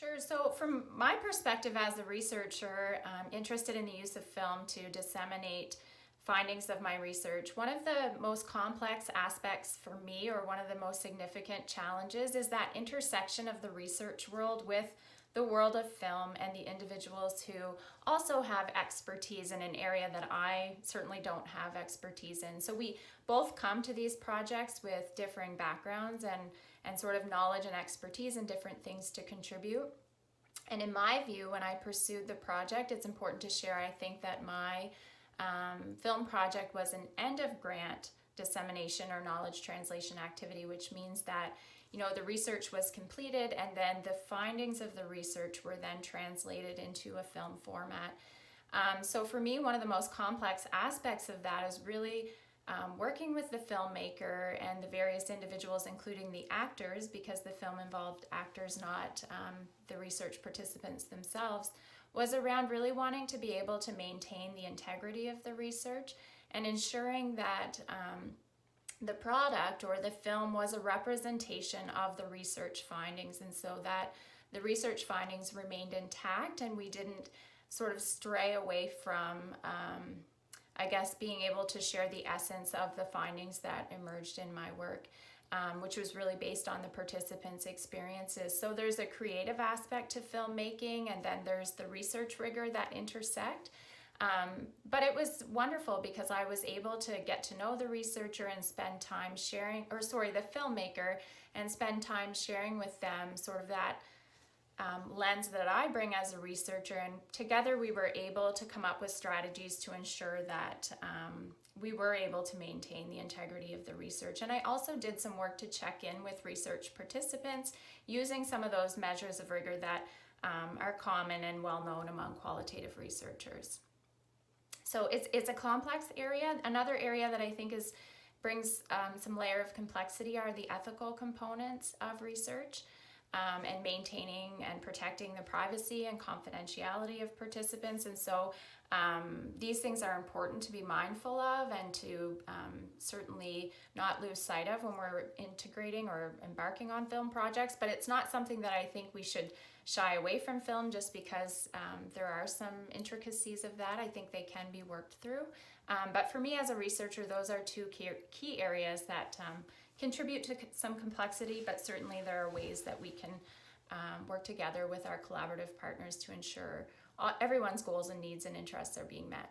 Sure. So, from my perspective as a researcher, interested in the use of film to disseminate findings of my research, one of the most complex aspects for me, or one of the most significant challenges, is that intersection of the research world with the world of film and the individuals who also have expertise in an area that I certainly don't have expertise in. So we both come to these projects with differing backgrounds and sort of knowledge and expertise and different things to contribute. And in my view, when I pursued the project, it's important to share, I think that my film project was an end of grant dissemination or knowledge translation activity, which means that the research was completed and then the findings of the research were then translated into a film format. So for me, one of the most complex aspects of that is really working with the filmmaker and the various individuals, including the actors, because the film involved actors, not the research participants themselves, was around really wanting to be able to maintain the integrity of the research and ensuring that the product or the film was a representation of the research findings, and so that the research findings remained intact and we didn't sort of stray away from being able to share the essence of the findings that emerged in my work, which was really based on the participants' experiences. So there's a creative aspect to filmmaking, and then there's the research rigor that intersect. But it was wonderful because I was able to get to know the researcher and spend time the filmmaker, and spend time sharing with them sort of that lens that I bring as a researcher. And together we were able to come up with strategies to ensure that we were able to maintain the integrity of the research. And I also did some work to check in with research participants using some of those measures of rigor that are common and well known among qualitative researchers. So it's a complex area. Another area that I think brings some layer of complexity are the ethical components of research, and maintaining and protecting the privacy and confidentiality of participants. And so these things are important to be mindful of and to certainly not lose sight of when we're integrating or embarking on film projects. But it's not something that I think we should shy away from film just because there are some intricacies of that. I think they can be worked through. But for me as a researcher, those are two key areas that contribute to some complexity, but certainly there are ways that we can work together with our collaborative partners to ensure everyone's goals and needs and interests are being met.